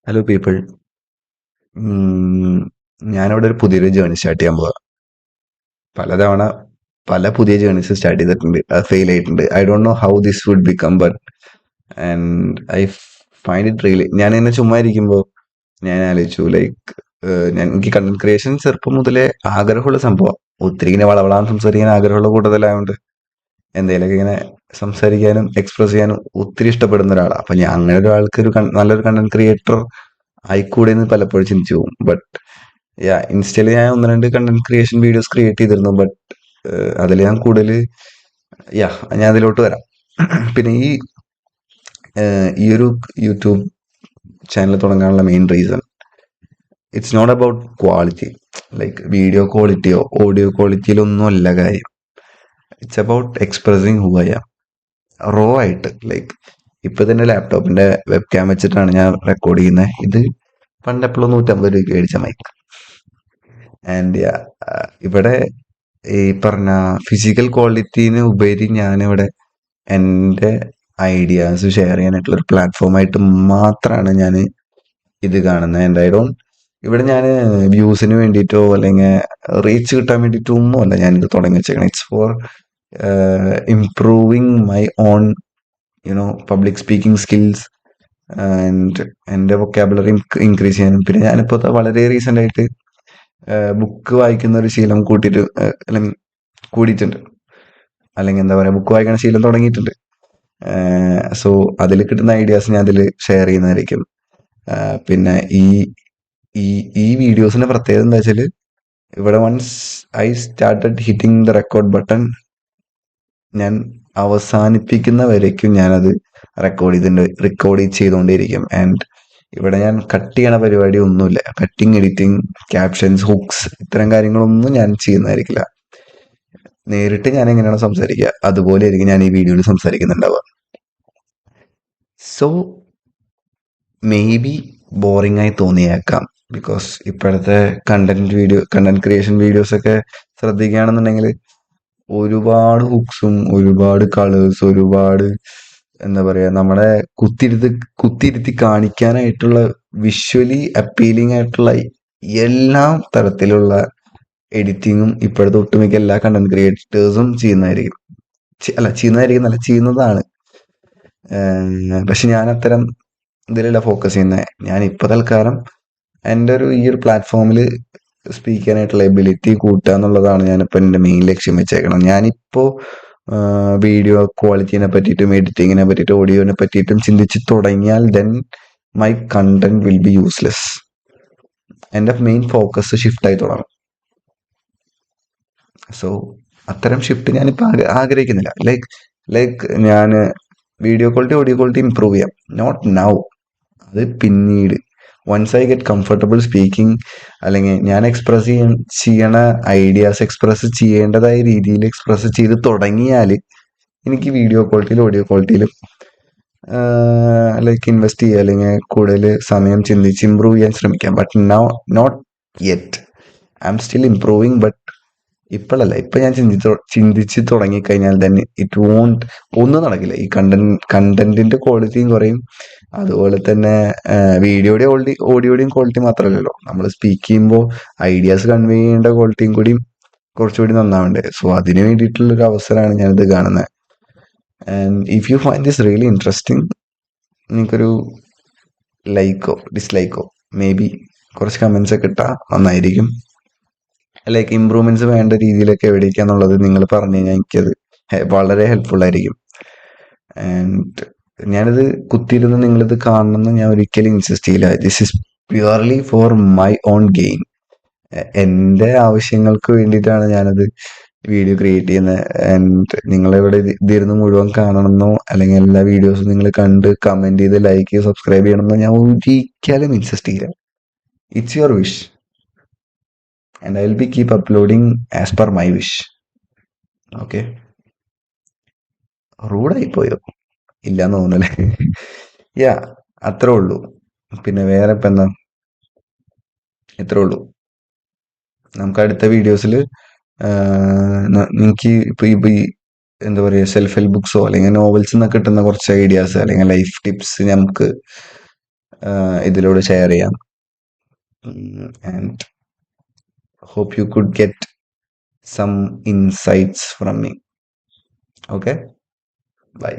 Hello people. ഞാനിവിടെ ഒരു പുതിയൊരു ജേണി സ്റ്റാർട്ട് ചെയ്യാൻ പോവാ. പലതവണ പല പുതിയ ജേണീസ് സ്റ്റാർട്ട് ചെയ്തിട്ടുണ്ട്, അത് ഫെയിൽ ആയിട്ടുണ്ട്. I don't know how this would become, but and I find it really. ഞാൻ ഇങ്ങനെ ചുമ്മാ ഇരിക്കുമ്പോൾ ഞാൻ ആലോചിച്ചു, ലൈക്ക് എനിക്ക് കണ്ടന്റ് ക്രിയേഷൻ ചെറുപ്പം മുതലേ ആഗ്രഹമുള്ള സംഭവം. ഒത്തിരി ഇങ്ങനെ വളവളാന്ന് സംസാരിക്കാൻ ആഗ്രഹമുള്ള കൂട്ടത്തിലായതുകൊണ്ട് എന്തെങ്കിലുമൊക്കെ ഇങ്ങനെ സംസാരിക്കാനും എക്സ്പ്രസ് ചെയ്യാനും ഒത്തിരി ഇഷ്ടപ്പെടുന്ന ഒരാളാണ്. അപ്പൊ ഞാൻ അങ്ങനെ ഒരാൾക്ക് നല്ലൊരു കണ്ടന്റ് ക്രിയേറ്റർ ആയിക്കൂടെ എന്ന് പലപ്പോഴും ചിന്തിച്ചു പോകും. ബട്ട് ഇൻസ്റ്റയിൽ ഞാൻ ഒന്ന് രണ്ട് കണ്ടന്റ് ക്രിയേഷൻ വീഡിയോസ് ക്രിയേറ്റ് ചെയ്തിരുന്നു. ബട്ട് അതിൽ ഞാൻ കൂടുതൽ ഞാൻ അതിലോട്ട് വരാം. പിന്നെ ഈ ഒരു യൂട്യൂബ് ചാനൽ തുടങ്ങാനുള്ള main reason, it's not about quality, like video ക്വാളിറ്റിയോ ഓഡിയോ ക്വാളിറ്റിയിലൊന്നും അല്ല കാര്യം. It's about expressing who I am, raw ആയിട്ട്. ലൈക്ക് ഇപ്പൊ തന്നെ ലാപ്ടോപ്പിന്റെ വെബ് ക്യാം വെച്ചിട്ടാണ് ഞാൻ റെക്കോർഡ് ചെയ്യുന്നത്. ഇത് പണ്ടെപ്പോഴും 150 രൂപയ്ക്ക് മേടിച്ച മൈക്ക്. ആൻഡ് ഇവിടെ ഈ പറഞ്ഞ ഫിസിക്കൽ ക്വാളിറ്റീന് ഉപരി ഞാനിവിടെ എൻ്റെ ഐഡിയാസ് ഷെയർ ചെയ്യാനായിട്ടുള്ള ഒരു പ്ലാറ്റ്ഫോമായിട്ട് മാത്രമാണ് ഞാൻ ഇത് കാണുന്നത്. ആൻഡ് ഐ ഡോണ്ട്, ഇവിടെ ഞാൻ വ്യൂസിന് വേണ്ടിയിട്ടോ അല്ലെങ്കിൽ റീച്ച് കിട്ടാൻ വേണ്ടിയിട്ടോ ഒന്നുമല്ല ഞാനിത് തുടങ്ങി വെച്ചേക്കണം. It's for improving my own public speaking skills and എൻ്റെ വൊക്കാബുലറി ഇൻക്രീസ് ചെയ്യാനും. പിന്നെ ഞാനിപ്പോൾ വളരെ റീസെൻ്റ് ആയിട്ട് ബുക്ക് വായിക്കുന്ന ഒരു ശീലം അല്ലെങ്കിൽ കൂടിയിട്ടുണ്ട്, അല്ലെങ്കിൽ എന്താ പറയുക, ബുക്ക് വായിക്കുന്ന ശീലം തുടങ്ങിയിട്ടുണ്ട്. സോ അതിൽ കിട്ടുന്ന ഐഡിയാസ് ഞാൻ അതിൽ ഷെയർ ചെയ്യുന്നതായിരിക്കും. പിന്നെ ഈ ഈ ഈ വീഡിയോസിന്റെ പ്രത്യേകത എന്താ വെച്ചാൽ, ഇവിടെ once I started hitting the record button, ഞാൻ അവസാനിപ്പിക്കുന്ന വരയ്ക്കും ഞാനത് റെക്കോർഡ് ചെയ്തുകൊണ്ടേയിരിക്കും. ആൻഡ് ഇവിടെ ഞാൻ കട്ട് ചെയ്യണ പരിപാടി ഒന്നുമില്ല. കട്ടിങ്, എഡിറ്റിംഗ്, ക്യാപ്ഷൻസ്, ഹുക്സ്, ഇത്തരം കാര്യങ്ങളൊന്നും ഞാൻ ചെയ്യുന്നതായിരിക്കില്ല. നേരിട്ട് ഞാൻ എങ്ങനെയാണോ സംസാരിക്കുക അതുപോലെ ആയിരിക്കും ഞാൻ ഈ വീഡിയോയിൽ സംസാരിക്കുന്നുണ്ടാവുക. സോ മേ ബി ബോറിംഗ് ആയി തോന്നിയേക്കാം, ബിക്കോസ് ഇപ്പോഴത്തെ കണ്ടന്റ് ക്രിയേഷൻ വീഡിയോസ് ഒക്കെ ശ്രദ്ധിക്കുകയാണെന്നുണ്ടെങ്കിൽ ഒരുപാട് ഹുക്സും ഒരുപാട് കളേഴ്സ്, ഒരുപാട് എന്താ പറയാ, നമ്മളെ കുത്തിയിരുത്തി കാണിക്കാനായിട്ടുള്ള വിഷ്വലി അപ്പീലിംഗ് ആയിട്ടുള്ള എല്ലാ തരത്തിലുള്ള എഡിറ്റിങ്ങും ഇപ്പോഴത്തെ ഒട്ടുമിക്ക എല്ലാ കണ്ടന്റ് ക്രിയേറ്റേഴ്സും ചെയ്യുന്നതാണ്. പക്ഷെ ഞാൻ അത്തരം ഇതിലല്ല ഫോക്കസ് ചെയ്യുന്നത്. ഞാൻ ഇപ്പൊ തൽക്കാലം എൻ്റെ ഈ ഒരു പ്ലാറ്റ്ഫോമിൽ സ്പീക്ക് ചെയ്യാനായിട്ടുള്ള എബിലിറ്റി കൂട്ടുക എന്നുള്ളതാണ് ഞാനിപ്പോൾ എൻ്റെ മെയിൻ ലക്ഷ്യം വെച്ചേക്കണം. ഞാനിപ്പോൾ വീഡിയോ ക്വാളിറ്റിനെ പറ്റിയിട്ടും എഡിറ്റിങ്ങിനെ പറ്റിയിട്ടും ഓഡിയോനെ പറ്റിയിട്ടും ചിന്തിച്ച് തുടങ്ങിയാൽ then my content will be useless. എൻ്റെ മെയിൻ ഫോക്കസ് ഷിഫ്റ്റ് ആയി തുടങ്ങും. സോ അത്തരം ഷിഫ്റ്റ് ഞാനിപ്പോൾ ആഗ്രഹിക്കുന്നില്ല. ലൈക്ക് ഞാൻ video quality audio quality improve ചെയ്യാം, നോട്ട് നൗ, അത് പിന്നീട്. Once I get comfortable speaking, അല്ലെങ്കിൽ ഞാൻ ചെയ്യണ ഐഡിയാസ് എക്സ്പ്രസ് ചെയ്യേണ്ടതായ രീതിയിൽ എക്സ്പ്രസ് ചെയ്ത് തുടങ്ങിയാൽ എനിക്ക് വീഡിയോ ക്വാളിറ്റിയിലും ഓഡിയോ ക്വാളിറ്റിയിലും ലൈക്ക് ഇൻവെസ്റ്റ് ചെയ്യുക, അല്ലെങ്കിൽ കൂടുതൽ സമയം ചിന്തിച്ച് ഇമ്പ്രൂവ് ചെയ്യാൻ ശ്രമിക്കാം. But now not yet, I'm still improving. But ഇപ്പോഴല്ല, ഇപ്പൊ ഞാൻ ചിന്തിച്ച് തുടങ്ങിക്കഴിഞ്ഞാൽ തന്നെ ഒന്നും നടക്കില്ല. ഈ കണ്ടന്റിന്റെ ക്വാളിറ്റിയും കുറയും, അതുപോലെ തന്നെ ഓഡിയോയുടെയും ക്വാളിറ്റി മാത്രമല്ലല്ലോ, നമ്മൾ സ്പീക്ക് ചെയ്യുമ്പോൾ ഐഡിയാസ് കൺവേ ചെയ്യേണ്ട ക്വാളിറ്റിയും കൂടിയും കുറച്ചുകൂടി നന്നാവണ്ടേ. സോ അതിന് വേണ്ടിയിട്ടുള്ള ഒരു അവസരമാണ് ഞാനിത് കാണുന്നത്. And if you find this really interesting, നിങ്ങൾക്കൊരു ലൈക്കോ ഡിസ്ലൈക്കോ മേ ബി കുറച്ച് കമന്റ്സ് ഒക്കെ ഇട്ടാൽ നന്നായിരിക്കും. ലൈക്ക് ഇമ്പ്രൂവ്മെന്റ്സ് വേണ്ട രീതിയിലൊക്കെ എവിടേക്കാന്നുള്ളത് നിങ്ങൾ പറഞ്ഞു കഴിഞ്ഞാൽ എനിക്കത് വളരെ ഹെൽപ്ഫുൾ ആയിരിക്കും. ആൻഡ് ഞാനിത് കുത്തിയിരുന്ന് നിങ്ങളിത് കാണണമെന്ന് ഞാൻ ഒരിക്കലും ഇൻസിസ്റ്റ് ചെയ്യില്ല. This is purely for my own gain. എൻ്റെ ആവശ്യങ്ങൾക്ക് വേണ്ടിയിട്ടാണ് ഞാനത് വീഡിയോ ക്രിയേറ്റ് ചെയ്യുന്നത്. ആൻഡ് നിങ്ങളിവിടെ ഇതിരുന്ന് മുഴുവൻ കാണണമെന്നോ അല്ലെങ്കിൽ എല്ലാ വീഡിയോസും നിങ്ങൾ കണ്ട് കമന്റ് ചെയ്ത് ലൈക്ക് ചെയ്ത് സബ്സ്ക്രൈബ് ചെയ്യണമെന്നോ ഞാൻ ഒരിക്കലും ഇൻസിസ്റ്റ് ചെയ്യില്ല. It's your wish and I will be keep uploading as per my wish. Okay, റൂഡായി പോയോ? ഇല്ലാന്ന് തോന്നല്ലേ? അത്രേ ഉള്ളൂ. പിന്നെ വേറെ ഇപ്പം എന്താ, ഇത്രേ ഉള്ളൂ. നമുക്ക് അടുത്ത വീഡിയോസിൽ നിങ്ങൾക്ക് ഇപ്പൊ ഈ എന്താ പറയുക, സെൽഫ് ഹെൽപ്പ് ബുക്സോ അല്ലെങ്കിൽ നോവൽസ് നിന്നൊക്കെ കിട്ടുന്ന കുറച്ച് ഐഡിയാസ് അല്ലെങ്കിൽ ലൈഫ് ടിപ്സ് നമുക്ക് ഇതിലൂടെ ഷെയർ ചെയ്യാം. And hope you could get some insights from me. Okay, bye.